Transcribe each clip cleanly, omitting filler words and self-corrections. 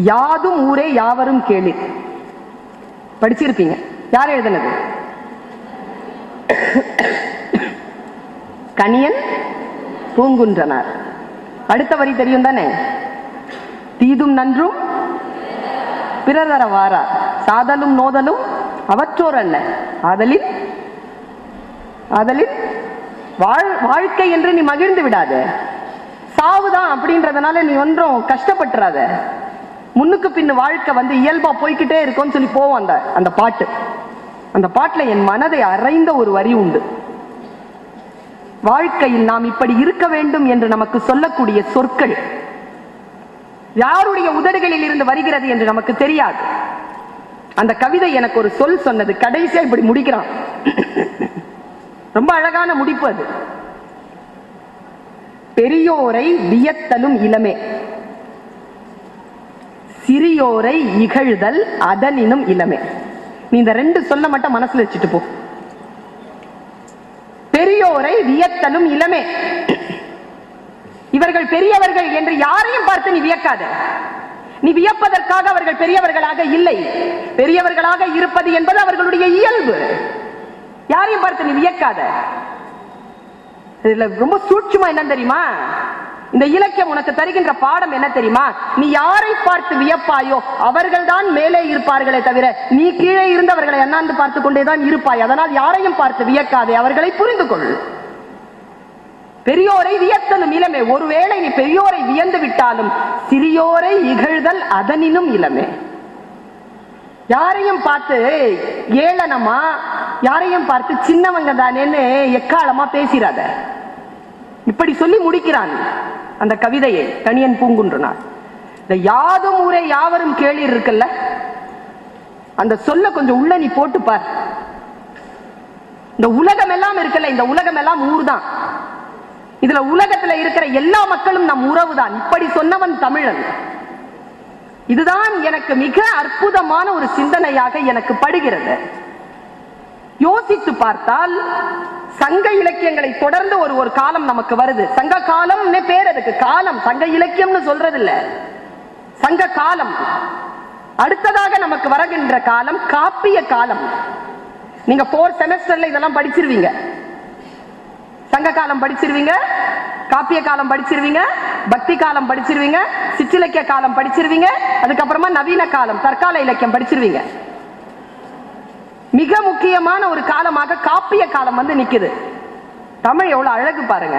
யாதும் ஊரே யாவரும் கேளீர். படிச்சிருப்பீங்க. யார் எழுதினது? கணியன் பூங்குன்றனார். அடுத்த வரி தெரியும் தானே? தீதும் நன்றும் பிறர் வாரார், சாதலும் நோதலும் அவற்றோர் அல்ல, ஆதலில் வாழ்க்கை என்று நீ மகிழ்ந்து விடாத. சாவுதான் அப்படின்றதுனால நீ ஒன்றும் கஷ்டப்பட்டுறாத. முன்னுக்கு பின்னு வாழ்க்கை இயல்பா போய்கிட்டே இருக்கும்னு சொல்லி போவோம். அந்த பாட்டு, அந்த பாட்டுல என் மனதை அறைந்த ஒரு வரி உண்டு. வாழ்க்கையில் நாம் இப்படி இருக்க வேண்டும் என்று நமக்கு சொல்லக்கூடிய சொற்கள் யாருடைய உதடுகளில் இருந்து வருகிறது என்று நமக்கு தெரியாது. அந்த கவிதை எனக்கு ஒரு சொல் சொன்னது. கடைசியா இப்படி முடிக்கிறான். ரொம்ப அழகான முடிப்பு அது. பெரியோரை வியத்தலும் இளமே, சிறியோரை இகழ்தல் அதனினும் இளமே. நீ இந்த ரெண்டு சொல்ல மட்டும் மனசுல வச்சுட்டு போ. பெரியோரை வியத்தலும் இளமே. இவர்கள் பெரியவர்கள் என்று யாரையும் பார்த்து நீ வியக்காத. நீ வியப்பதற்காக அவர்கள் பெரியவர்களாக இல்லை. பெரியவர்களாக இருப்பது என்பது அவர்களுடைய இயல்பு. யாரையும் பார்த்து நீ வியக்காத. இதுல ரொம்ப சூட்சுமா என்ன தெரியுமா? இந்த இலக்கியம் உனக்கு தருகின்ற பாடம் என்ன தெரியுமா? நீ யாரை பார்த்து வியப்பாயோ அவர்கள் தான் மேலே இருப்பார்களே தவிர நீ கீழே இருந்தவர்களை அண்ணாந்து பார்த்து கொண்டேதான் இருப்பாய். அதனால் யாரையும் பார்த்து வியக்காதே, அவர்களை புரிந்து கொள். பெரியோரை வியத்தலும் இளமே. ஒருவேளை நீ பெரியோரை வியந்து விட்டாலும் சிறியோரை இகழ்தல் அதனினும் இளமே. யாரையும் பார்த்து ஏளனமா, யாரையும் பார்த்து சின்னவங்க தானேன்னு எக்காலமா பேசிராத. இப்படி சொல்லி முடிக்கிறான் அந்த கவிதையை கணியன் பூங்குன்றனார். இந்த யாதும் ஊரே யாவரும் கேளீர் இருக்குல்ல, அந்த சொல்ல கொஞ்சம் உள்ள நீ போட்டு பார். இந்த உலகம் எல்லாம் இருக்குல்ல, இந்த உலகம் எல்லாம் ஊர் தான். இதுல உலகத்துல இருக்கிற எல்லா மக்களும் நம் உறவுதான். இப்படி சொன்னவன் தமிழன். இதுதான் எனக்கு மிக அற்புதமான ஒரு சிந்தனையாக எனக்கு படுகிறது. யோசித்து பார்த்தால் சங்க இலக்கியங்களை தொடர்ந்து ஒரு காலம் நமக்கு வருது. சங்க காலம் பேர் அதுக்கு. காலம் சங்க இலக்கியம்னு சொல்றது இல்ல, சங்க காலம். அடுத்ததாக நமக்கு வருகின்ற காலம் காப்பிய காலம். நீங்க 4 செமஸ்டர்ல இதெல்லாம் படிச்சிருவீங்க. சங்க காலம் படிச்சிருவீங்க, காப்பிய காலம் படிச்சிருவீங்க, பக்தி காலம் படிச்சிருவீங்க, சிற்றிலக்கிய காலம் படிச்சிருவீங்க, அதுக்கப்புறமா நவீன காலம் தற்கால இலக்கியம் படிச்சிருவீங்க. மிக முக்கியமான ஒரு காலமாக காப்பிய காலம் நிக்குது. தமிழ் எவ்வளவு அழகு பாருங்க.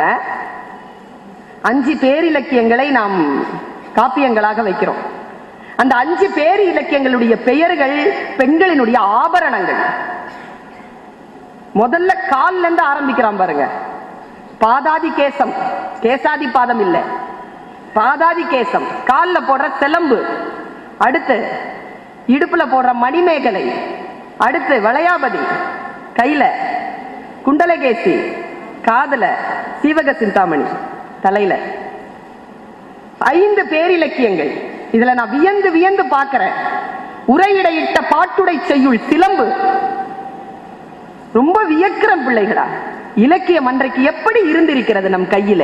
5 பேரிலக்கியங்களை நாம் காப்பியங்களாக வைக்கிறோம். அந்த 5 பேர் இலக்கியங்களுடைய பெயர்கள் பெண்களினுடைய ஆபரணங்கள். முதல்ல கால்ல இருந்து ஆரம்பிக்கிறான் பாருங்க. பாதாதி கேசம், கேசாதி பாதம் இல்ல, பாதாதி கேசம். கால்ல போடுற செலம்பு, அடுத்து இடுப்புல போடுற மணிமேகலை, அடுத்து வளையாபதி, கையில குண்டலகேசி, காதல சீவக சிந்தாமணி, தலையில 5 பேரிலக்கியங்கள். இதுல நான் வியந்து வியந்து பார்க்கிறேன். உரையிடையிட்ட பாட்டுடை செய்யுள் சிலம்பு. ரொம்ப வியக்கிறம் பிள்ளைகளா. இலக்கியம் அன்றைக்கு எப்படி இருந்திருக்கிறது நம் கையில.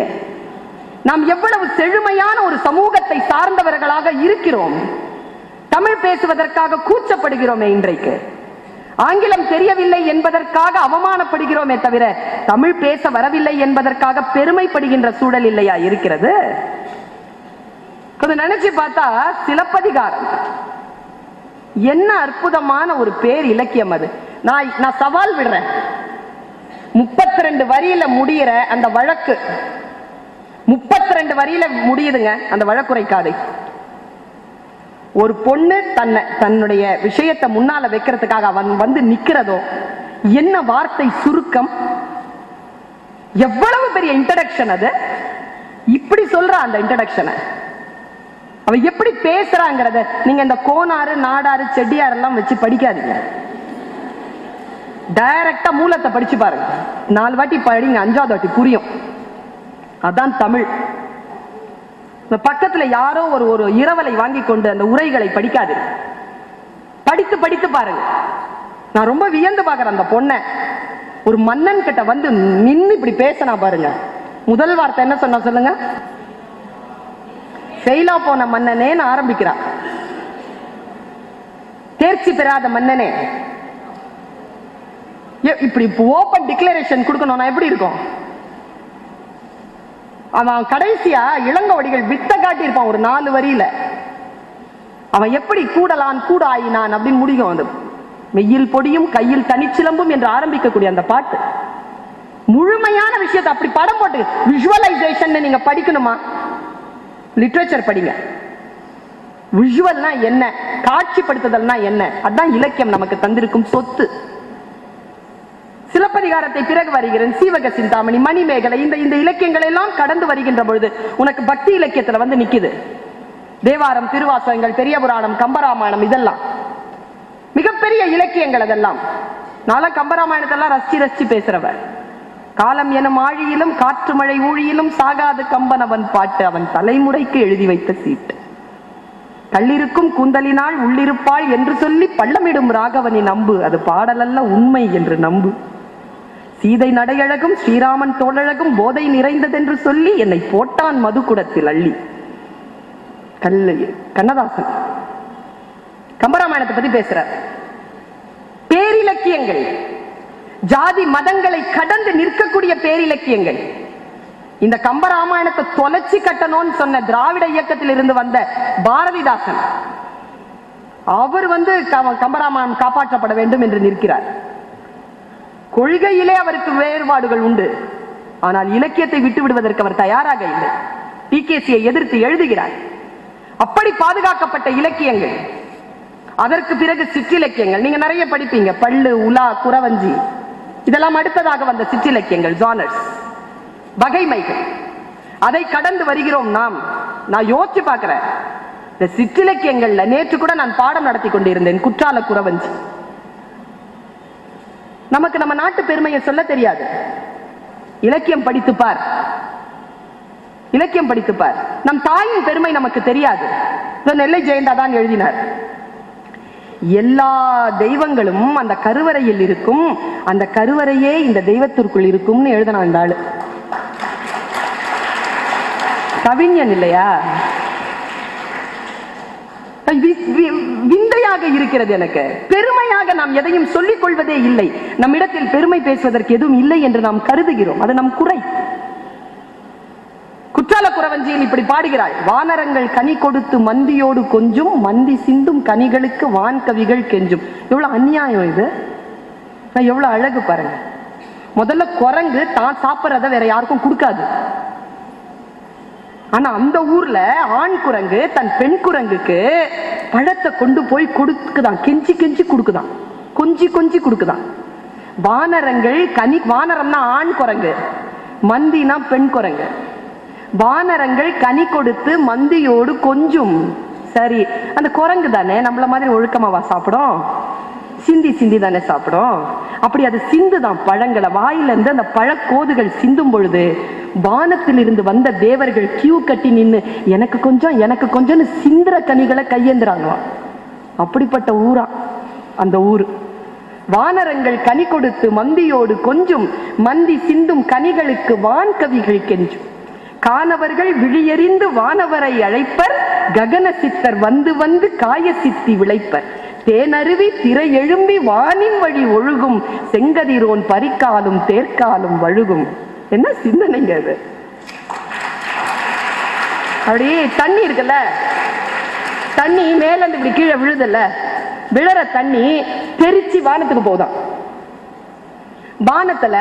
நாம் எவ்வளவு செழுமையான ஒரு சமூகத்தை சார்ந்தவர்களாக இருக்கிறோம். தமிழ் பேசுவதற்காக கூச்சப்படுகிறோமே இன்றைக்கு. ஆங்கிலம் தெரியவில்லை என்பதற்காக அவமானப்படுகிறோமே தவிர தமிழ் பேச வரவில்லை என்பதற்காக பெருமைப்படுகின்ற சூழல் இல்லையா இருக்கிறது? கொஞ்சம் நினைச்சு பார்த்தா சிலப்பதிகாரம் என்ன அற்புதமான ஒரு பேர் இலக்கியம் அது. நான் சவால் விடுறேன். 32 வரியில முடிகிற அந்த வழக்கு, 32 வரியில முடியுதுங்க அந்த வழக்குரை காதை. ஒரு பொண்ணு தன்னுடைய விஷயத்தை முன்னால வைக்கிறதுக்காக அவன் நிக்கிறதோ என்ன வார்த்தை சுருக்கம், எவ்வளவு பெரிய இன்ட்ரோடக்ஷன் அது. இப்படி சொல்ற அந்த இன்ட்ரோடக்ஷனை அவ எப்படி பேசுறாங்கிறத நீங்க இந்த கோனாறு நாடாறு செட்டியார் எல்லாம் வச்சு படிக்காதீங்க. டைரக்டா மூலத்தை படிச்சு பாருங்க. 4 வாட்டி படிங்க, 5வது வாட்டி புரியும். அதான் தமிழ். பக்கத்துல யாரோ ஒரு இரவலை வாங்கி கொண்டு அந்த உரைகளை படிக்காது, படித்து படித்து பாருங்க. நான் ரொம்ப வியந்து பாக்குறேன் அந்த பொண்ணை. ஒரு மன்னன் கிட்ட நின்னு இப்படி பேசினா பாருங்க. முதல் வார்த்தை என்ன சொன்னா சொல்லுங்க? செயலா போன மன்னனேன்னு ஆரம்பிக்கிறான். தேர்ச்சி பெறாத மன்னனே, இப்படி ஓபன் டிக்ளரேஷன் கொடுக்கணும் எப்படி இருக்கும்? அவன் கடைசியா இளங்கோவடிகள் வித்த காட்டி இருப்பான் ஒரு 4 வரியில. அவன் எப்படி கூடலான் கூட ஆயினான் அப்படின்னு முடியும். அந்த மெய்யில் பொடியும் கையில் தனிச்சிலம்பும் என்று ஆரம்பிக்கக்கூடிய அந்த பாட்டு முழுமையான விஷயத்தை அப்படி படம் போட்டு விஷுவலைசேஷன் நீங்க படிக்கணுமா? லிட்ரேச்சர் படிங்க. விஷுவல்னா என்ன, காட்சிப்படுத்துதல்னா என்ன, அதான் இலக்கியம் நமக்கு தந்திருக்கும் சொத்து. சிலப்பதிகாரத்தை பிறகு வருகிறேன், சீவக சிந்தாமணி, மணிமேகலை, இந்த இலக்கியங்கள் எல்லாம் கடந்து வருகின்ற பொழுது உனக்கு பக்தி இலக்கியத்துல வந்து நிக்குது. தேவாரம், திருவாசகங்கள், பெரிய புராணம், கம்பராமாயணம், இதெல்லாம் மிகப்பெரிய இலக்கியங்கள். அதெல்லாம் நான் கம்பராமாயணத்தெல்லாம் ரசிச்சு பேசுறவன். காலம் எனும் ஆழியிலும் காற்று மழை ஊழியிலும் சாகாது கம்பன் அவன் பாட்டு, அவன் தலைமுறைக்கு எழுதி வைத்த சீட்டு. கள்ளிருக்கும் கூந்தலினால் உள்ளிருப்பாள் என்று சொல்லி பள்ளமிடும் ராகவனின் நம்பு, அது பாடலல்ல உண்மை என்று நம்பு. சீதை நடையழகும் ஸ்ரீராமன் தோழழகும் போதை நிறைந்ததென்று சொல்லி என்னை போட்டான் மதுக்குடத்தில் அள்ளி. கண்ணதாசன் கம்பராமாயணத்தை பத்தி பேசுறார். பேரிலக்கியங்கள், ஜாதி மதங்களை கடந்து நிற்கக்கூடிய பேரிலக்கியங்கள். இந்த கம்பராமாயணத்தை தொலைச்சி கட்டணும்னு சொன்ன திராவிட இயக்கத்தில் இருந்து வந்த பாரதிதாசன், அவர் கம்பராமாயணம் காப்பாற்றப்பட வேண்டும் என்று நிற்கிறார். கொள்கையிலே அவருக்கு வேறுபாடுகள் உண்டு, ஆனால் இலக்கியத்தை விட்டு விடுவதற்கு அவர் தயாராக இல்லை. டிகேசியை எதிர்த்து எழுதுகிறார். அப்படி பாதுகாக்கப்பட்ட இலக்கியங்கள். அதற்கு பிறகு சிற்றிலக்கியங்கள் நீங்க நிறைய படிப்பீங்க. பள்ளு, உலா, குறவஞ்சி, இதெல்லாம் அடுத்ததாக வந்த சிற்றிலக்கியங்கள், ஜானர்ஸ், வகைமைகள். அதை கடந்து வருகிறோம் நாம். நான் யோசிச்சு பார்க்கிறேன், இந்த சிற்றிலக்கியங்கள்ல நேற்று கூட நான் பாடம் நடத்தி கொண்டிருந்தேன். குற்றால குறவஞ்சி. நமக்கு நம்ம நாட்டு பெருமையை சொல்ல தெரியாது. இலக்கியம் படித்துப்பார், இலக்கியம் படித்துப்பார். நம் தாயின் பெருமை நமக்கு தெரியாது. நெல்லை ஜெயந்தா தான் எழுதினார், எல்லா தெய்வங்களும் அந்த கருவறையில் இருக்கும், அந்த கருவறையே இந்த தெய்வத்திற்குள் இருக்கும்னு எழுதினான் இந்த ஆளு. கவிஞன் இல்லையா? விந்தையாக இருக்கிறது எனக்கு. பெருமையாக நாம் எதையும் சொல்லிக் கொள்வதே இல்லை. நம்மிடத்தில் பெருமை பேசுவதற்கு எதுவும் இல்லை என்று நாம் கருதுகிறோம். அது நம் குறை. குற்றால குறவஞ்சியில் இப்படி பாடுகிறாள். வானரங்கள் கனி கொடுத்து மந்தியோடு கொஞ்சும், மந்தி சிந்தும் கனிகளுக்கு வான் கவிகள் கெஞ்சும். எவ்வளவு அநியாயம் இது! எவ்வளவு அழகு பாருங்க. முதல்ல குரங்கு தான் சாப்பிட்றத வேற யாருக்கும் கொடுக்காது. ஆனா அந்த ஊர்ல ஆண் குரங்கு தன் பெண் குரங்குக்கு பழத்தை கொண்டு போய் கொடுக்குதான், கெஞ்சி கெஞ்சி கொடுக்குதான், கொஞ்சி கொஞ்சி கொடுக்குதான். வானரங்கள் கனி, வானரம்னா ஆண் குரங்கு, மந்தினா பெண் குரங்கு. வானரங்கள் கனி கொடுத்து மந்தியோடு கொஞ்சம். சரி, அந்த குரங்கு தானே நம்மள மாதிரி ஒழுக்கமாவா சாப்பிடும்? சிந்தி சிந்தி தானே சாப்பிடும். அப்படி அது சிந்துதான் பழங்களை. வாயிலிருந்து அந்த பழக்கோதுகள் சிந்தும் பொழுது வானத்தில் இருந்து வந்த தேவர்கள் கியூ கட்டி நின்று எனக்கு கொஞ்சம் எனக்கு கொஞ்சம்னு சிந்திர கனிகளை கையேந்துறாங்களாம். அப்படிப்பட்ட ஊரா அந்த ஊர். வானரங்கள் கனி கொடுத்து மந்தியோடு கொஞ்சம், மந்தி சிந்தும் கனிகளுக்கு வான் கவிகள் கெஞ்சும். காணவர்கள் விழியறிந்து வானவரை அழைப்பர், ககன சித்தர் வந்து வந்து காய சித்தி விளைப்பர். தேனருவி திரை எழும்பி வானின் வழி ஒழுகும், செங்கதிரோன் பரிக்காலும் தேர்க்காலும் வழுகும். என்ன சிந்தனைங்க அது! அப்படியே தண்ணி இருக்குல்ல, தண்ணி மேல இருந்து இப்படி கீழே விழுதுல்ல, விழற தண்ணி தெரிச்சு வானத்துக்கு போதான். வானத்துல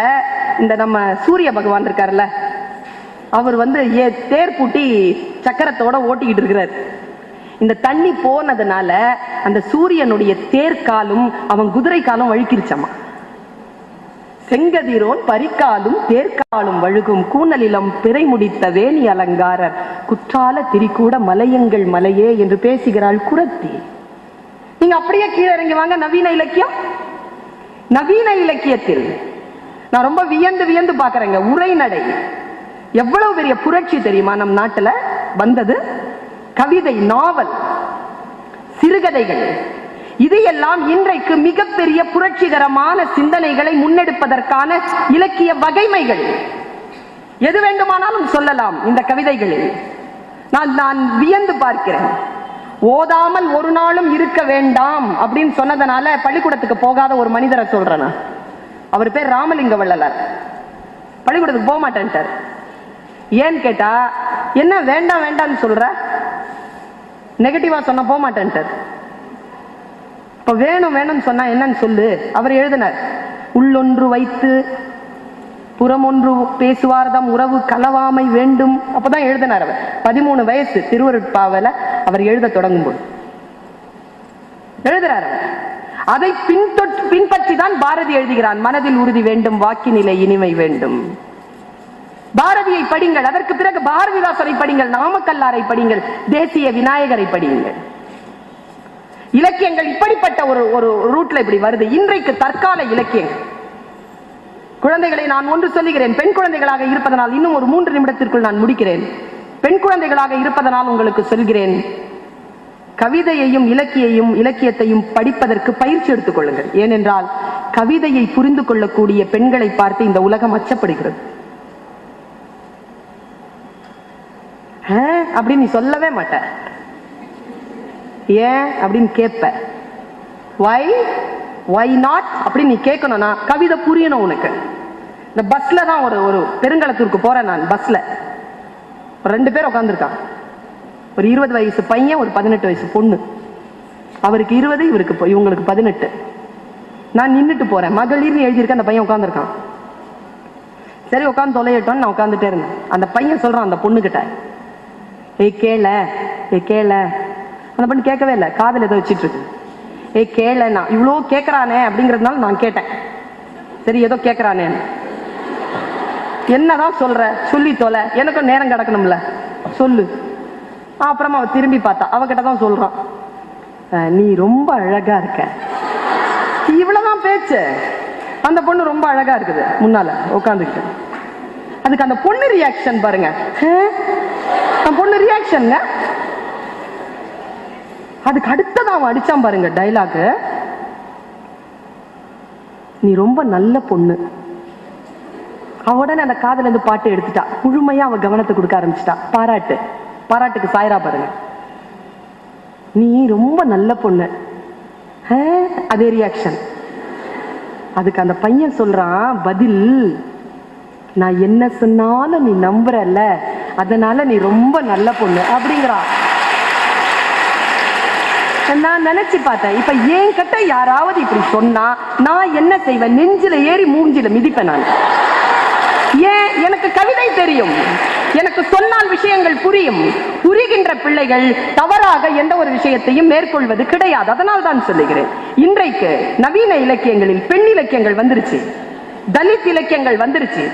இந்த நம்ம சூரிய பகவான் இருக்காருல்ல, அவர் தேர் பூட்டி சக்கரத்தோட ஓட்டிக்கிட்டு இருக்கிறார். இந்த தண்ணி போனதுனால அந்த சூரியனுடைய தேர்காலும் அவன் குதிரை காலும் வழுக்கிருச்சம்மா. செங்கதிரோன் பரிக்காலும் தேர்காலும் வழுகும், கூனலிலம் பிறை முடித்த வேணி அலங்காரர், குற்றால திரிகூட மலையங்கள் மலையே என்று பேசுகிறாள் குறத்தி. நீங்க அப்படியே கீழே இறங்கி வாங்க. நவீன இலக்கியம், நவீன இலக்கியத்தில் நான் ரொம்ப வியந்து வியந்து பாக்குறேங்க. உரைநடை எவ்வளவு பெரிய புரட்சி தெரியுமா நம் நாட்டுல வந்தது. கவிதை, நாவல், சிறுகதைகள், இதையெல்லாம் இன்றைக்கு மிகப்பெரிய புரட்சிகரமான சிந்தனைகளை முன்னெடுப்பதற்கான இலக்கிய வகைமைகள். எது வேண்டுமானாலும் சொல்லலாம் இந்த கவிதைகளில். நான் வியந்து பார்க்கிறேன். ஓதாமல் ஒரு நாளும் இருக்க வேண்டாம் அப்படின்னு சொன்னதனால பள்ளிக்கூடத்துக்கு போகாத ஒரு மனிதரை சொல்றேன். அவர் பேர் ராமலிங்க வள்ளலார். பள்ளிக்கூடத்துக்கு போக மாட்டேன்ட்டார். ஏன்னு கேட்டா, என்ன வேண்டாம் வேண்டாம்னு சொல்ற, நெகட்டிவா சொன்ன போக மாட்டேன்ட்டார். இப்ப வேணும் வேணும்னு சொன்னா என்னன்னு சொல்லு. அவர் எழுதினார், உள்ளொன்று வைத்து புறமொன்று பேசுவார்தம் உறவு கலவாமை வேண்டும். அப்பதான் எழுதினார் அவர். 13 வயசு திருவருட்பாவல அவர் எழுத தொடங்கும் போது எழுதுறார். அதை பின்பற்றி தான் பாரதி எழுதுகிறான். மனதில் உறுதி வேண்டும், வாக்கினிலை இனிமை வேண்டும். பாரதியை படிங்கள். அதற்கு பிறகு பாரதிதாசரை படிங்கள், நாமக்கல்லாரை படிங்கள், தேசிய விநாயகரை படியுங்கள். இலக்கியங்கள் இப்படிப்பட்ட ஒரு ரூட்ல இப்படி வருது. இன்றைக்கு தற்கால இலக்கியங்கள். குழந்தைகளை நான் ஒன்று சொல்லுகிறேன். பெண் குழந்தைகளாக இருப்பதனால், இன்னும் ஒரு 3 நிமிடத்திற்குள் நான் முடிக்கிறேன். பெண் குழந்தைகளாக இருப்பதனால் உங்களுக்கு சொல்கிறேன், கவிதையையும் இலக்கியத்தையும் படிப்பதற்கு பயிற்சி எடுத்துக் கொள்ளுங்கள். ஏனென்றால் கவிதையை புரிந்து கொள்ளக்கூடிய பெண்களை பார்த்து இந்த உலகம் அச்சப்படுகிறது. அப்படின்னு நீ சொல்லவே மாட்ட. ஏன் அப்படின்னு கேட்ப. why not அப்படின்னு நீ கேட்கணும்னா கவிதை புரியணும் உனக்கு. இந்த பஸ்ல தான் ஒரு பெருங்கலத்தூருக்கு போறேன் நான். பஸ்ல 2 பேர் உட்காந்துருக்கான். ஒரு 20 வயசு பையன், ஒரு 18 வயசு பொண்ணு. அவருக்கு 20, இவங்களுக்கு 18. நான் நின்றுட்டு போறேன். மகளிர்னு எழுதியிருக்க. அந்த பையன் உட்காந்துருக்கான். சரி உட்காந்து தொலையட்டோன்னு நான் உட்காந்துட்டே இருந்தேன். அந்த பையன் சொல்றான் அந்த பொண்ணு கிட்ட, ஏய் கேள. அந்த பொண்ணு கேட்கவே இல்லை, காதல் ஏதோ வச்சிட்டு இருக்கு. ஏய் கேள, நான் இவ்வளோ கேட்கறானே அப்படிங்கறதுனால நான் கேட்டேன். சரி ஏதோ கேட்கறானே, என்னதான் சொல்ற, சொல்லி தொலை, எனக்கும் நேரம் கிடக்கணும்ல, சொல்லு. அப்புறமா அவ திரும்பி பார்த்தா. அவகிட்ட தான் சொல்றான், நீ ரொம்ப அழகா இருக்க. இவ்வளவுதான் பேச்சு. அந்த பொண்ணு ரொம்ப அழகா இருக்குது முன்னால உட்காந்துக்கிட்டு. அதுக்கு அந்த பொண்ணு ரியாக்ஷன் பாருங்க. அந்த பொண்ணு ரியாக்ஷன். அதுக்கு அடுத்ததான் அவன் அடிச்சான் பாருங்க டைலாக், நீ ரொம்ப நல்ல பொண்ணு. உடனே அந்த காதுல இருந்து பாட்டு எடுத்துட்டா. முழுமையா அவ கவனத்தை கொடுக்க ஆரம்பிச்சிட்டா. பாராட்டுக்கு சாயரா பாருங்க, நீ ரொம்ப நல்ல பொண்ணு. அதே ரியாக்ஷன். அதுக்கு அந்த பையன் சொல்றான் பதில், நான் என்ன சொன்னாலும் நீ நம்புறல்ல, அதனால நீ ரொம்ப நல்ல பொண்ணு அப்படிங்கிறான். நான் நினைச்சு பார்த்தேன், இப்ப என் கிட்ட யாராவது இப்படி சொன்னா நான் என்ன செய்வேன்? நெஞ்சில ஏறி மூஞ்சில மிதிப்பேன் நான். ஏன்? எனக்கு கவிதை தெரியும், எனக்கு சொன்னால் விஷயங்கள் புரியும். புரிகின்ற பிள்ளைகள் தவறாக எந்த ஒரு விஷயத்தையும் மேற்கொள்வது கிடையாது. அதனால் தான் சொல்லுகிறேன், இன்றைக்கு நவீன இலக்கியங்களில் பெண் இலக்கியங்கள் வந்துருச்சு, தலித் இலக்கியங்கள் வந்துருச்சு.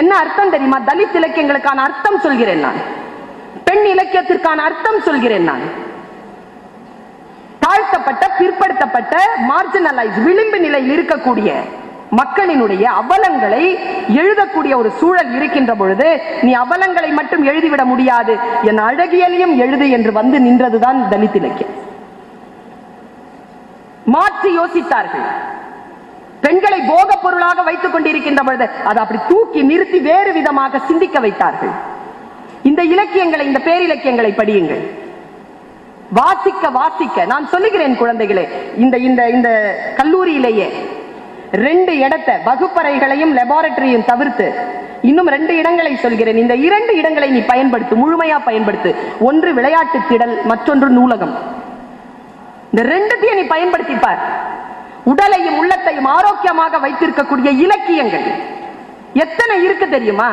என்ன அர்த்தம் தெரியுமா? தலித் இலக்கியங்களுக்கான அர்த்தம் சொல்கிறேன் நான், பெண் இலக்கியத்திற்கான அர்த்தம் சொல்கிறேன் நான். தாழ்த்தப்பட்ட, பிற்படுத்தப்பட்ட, மார்ஜினலைஸ், விளிம்பு நிலையில் இருக்கக்கூடிய மக்களினுடைய அவலங்களை எழுதக்கூடிய ஒரு சூழல் இருக்கின்ற பொழுது, நீ அவலங்களை மட்டும் எழுதிவிட முடியாது, என் அழகியலையும் எழுது என்று வந்து நின்றதுதான் தலித் இலக்கியம். மாற்றி யோசித்தார்கள். பெண்களை போக பொருளாக வைத்துக் கொண்டிருக்கின்ற பொழுது அதை அப்படி தூக்கி நிறுத்தி வேறு விதமாக சிந்திக்க வைத்தார்கள். இந்த இலக்கியங்களை, இந்த பேரிலக்கியங்களை படியுங்கள். வாசிக்க நான் சொல்லுகிறேன் குழந்தைகளே, இந்த கல்லூரியிலேயே 2 இடத்தை, வகுப்பறைகளையும் லெபார்டரியும் தவிர்த்து இன்னும் 2 இடங்களை சொல்கிறேன். இந்த 2 இடங்களை நீ பயன்படுத்து, முழுமையா பயன்படுத்து. ஒன்று விளையாட்டு திடல், மற்றொன்று நூலகம். இந்த 2த்தையும் நீ பயன்படுத்திப்பார். உடலையும் உள்ளத்தையும் ஆரோக்கியமாக வைத்திருக்கக்கூடிய இலக்கியங்கள் எத்தனை இருக்கு தெரியுமா?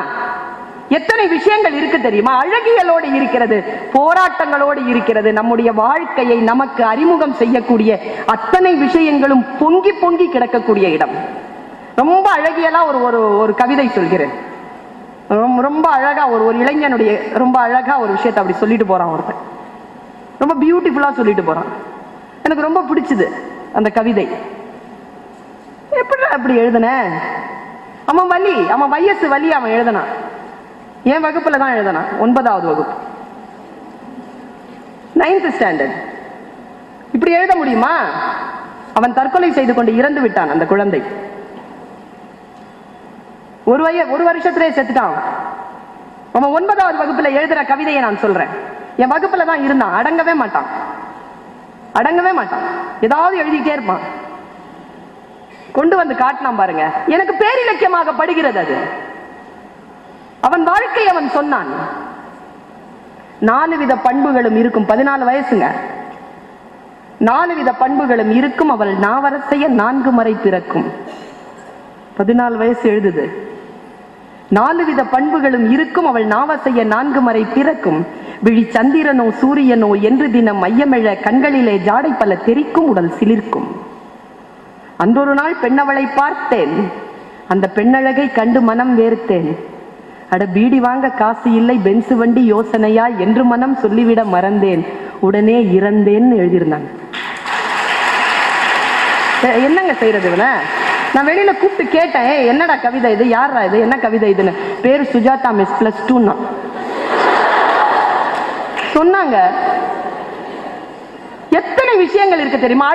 எத்தனை விஷயங்கள் இருக்கு தெரியுமா? அழகியலோடு இருக்கிறது, போராட்டங்களோடு இருக்கிறது. நம்முடைய வாழ்க்கையை நமக்கு அறிமுகம் செய்யக்கூடிய அத்தனை விஷயங்களும் பொங்கி பொங்கி கிடக்கக்கூடிய இடம். ரொம்ப அழகியலா ஒரு கவிதை சொல்கிறேன். ரொம்ப அழகா ஒரு இளைஞனுடைய ரொம்ப அழகா ஒரு விஷயத்தை அப்படி சொல்லிட்டு போறான் ஒருத்தன். ரொம்ப பியூட்டிஃபுல்லா சொல்லிட்டு போறான். எனக்கு ரொம்ப பிடிச்சது அந்த கவிதை. எப்படி அப்படி எழுதுன? அவன் வயசு வலி அவன் எழுதனான். என் வகுப்புல தான் எழுதனான், 9வது வகுப்பு, 9th ஸ்டாண்டர்ட். இப்படி எழுத முடியுமா? அவன் தற்கொலை செய்து கொண்டு இறந்து விட்டான் அந்த குழந்தை. ஒரு வருஷத்திலே செத்துட்டான். அவன் 9வது வகுப்புல எழுதுற கவிதையை நான் சொல்றேன். என் வகுப்புல தான் இருந்தான், அடங்கவே மாட்டான். அடங்கவே மாட்டான், ஏதாவது எழுதிட்டே இருப்பான். கொண்டு வந்து காட்டினான் பாருங்க, எனக்கு பேரிலக்கியமாக படுகிறது அது. அவன் வாழ்க்கை அவன் சொன்னான். 4 வித பண்புகளும் இருக்கும். 14 வயசுங்க. 4 வித பண்புகளும் இருக்கும், அவள் நாவரசைய 4 முறை பிறக்கும். 14 வயசு எழுதுது. 4 வித பண்புகளும் இருக்கும், அவள் நாவசைய 4 முறை பிறக்கும். விழி சந்திரனோ சூரியனோ என்று தினம் மையமெழ கண்களிலே ஜாடை பல தெரிக்கும், உடல் சிலிர்க்கும். அன்றொரு நாள் பெண்ணவளை பார்த்தேன், அந்த பெண்ணழகை கண்டு மனம் வேர்த்தேன். அட பீடி வாங்க காசு இல்லை, பென்சு வண்டி யோசனையா என்று மனம் சொல்லிவிட மறந்தேன், உடனே இறந்தேன்னு எழுதியிருந்தாங்க. என்னங்க செய்யறது? நான் வெளியில கூப்பிட்டு கேட்டேன், என்னடா கவிதை இது, யாரா இது, என்ன கவிதை இதுன்னு. பேரு சுஜாதா மிஸ் +2 சொன்னாங்க. எத்தனை விஷயங்கள் இருக்கு தெரியுமா?